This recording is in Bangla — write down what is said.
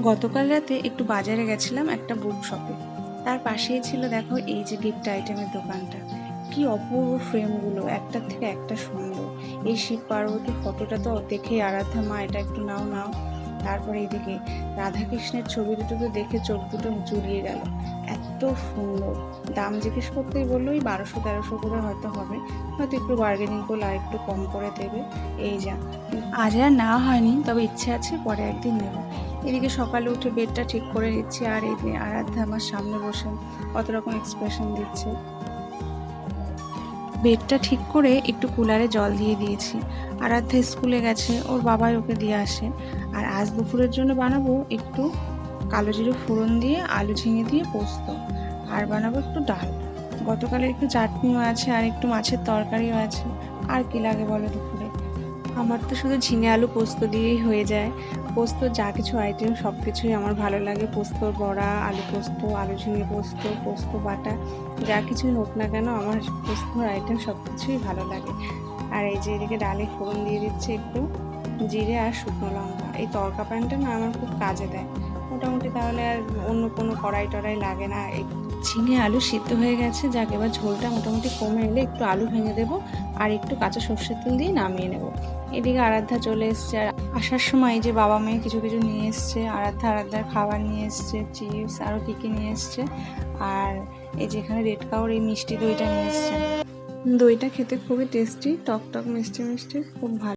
গতকাল রাতে একটু বাজারে গেছিলাম একটা বুক শপে। তার পাশেই ছিল দেখো এই যে গিফট আইটেমের দোকানটা। কি অপূর্ব ফ্রেমগুলো, একটার থেকে একটা সুন্দর। এই শিব পার্বতীর ফটোটা তো দেখেই আরাধ্যা মা এটা একটু নাও নাও। তারপরে এইদিকে রাধাকৃষ্ণের ছবি দুটো তো দেখে চোখ দুটো জুড়িয়ে গেল, এত সুন্দর। দাম জিজ্ঞেস করতেই বললো ওই 1200-1300 করে হয়তো হবে, হয়তো একটু বার্গেনিং করলে আর একটু কম করে দেবে। এই যা, আজ আর না হয়নি, তবে ইচ্ছে আছে পরে একদিন নেব। এদিকে সকালে উঠে বেডটা ঠিক করে নিচ্ছি, আর এই যে আরাধ্যা আমার সামনে বসে কত রকম এক্সপ্রেশন দিচ্ছে। বেডটা ঠিক করে একটু কুলারে জল দিয়ে দিয়েছি। আরাধ্যা স্কুলে গেছে, ওর বাবাই ওকে দিয়ে আসে। আর আজ দুপুরের জন্য বানাবো একটু কালো জিরে ফোড়ন দিয়ে আলু ঝিঙে দিয়ে পোস্ত, আর বানাবো একটু ডাল। গতকালের একটু চাটনিও আছে আর একটু মাছের তরকারিও আছে। আর কি লাগে বলো দুপুরে? আমার তো শুধু ঝিঙে আলু পোস্ত দিয়েই হয়ে যায়। পোস্ত যা কিছু আইটেম সব কিছুই আমার ভালো লাগে। পোস্তর বড়া, আলু পোস্ত, আলু ঝিঙে পোস্ত, পোস্ত বাটা, যা কিছুই হোক না কেন আমার পোস্তর আইটেম সব কিছুই ভালো লাগে। আর এই যে এদিকে ডালে ফোড়ন দিয়ে দিচ্ছে একটু জিরে আর শুকনো লঙ্কা। এই তড়কা প্যানটা না আমার খুব কাজে দেয় মোটামুটি, তাহলে আর অন্য কোনো কড়াই টড়াই লাগে না। এই ঝিঙে আলু সিদ্ধ হয়ে গেছে, যাক এবার ঝোলটা মোটামুটি কমে এলে একটু আলু ভেঙে দেবো আর একটু কাঁচা সর্ষের তেল দিয়ে নামিয়ে নেব। এদিকে আরাধ্যা চলে এসছে, আর আসার সময় এই যে বাবা মেয়ে কিছু কিছু নিয়ে এসছে। আরাধ্যার খাবার নিয়ে এসছে, চিপস আরও কী কী নিয়ে এসছে। আর এই যেখানে রেড কাউর এই মিষ্টি দইটা নিয়ে এসছে। দইটা খেতে খুবই টেস্টি, টক টক মিষ্টি মিষ্টি, খুব ভালো।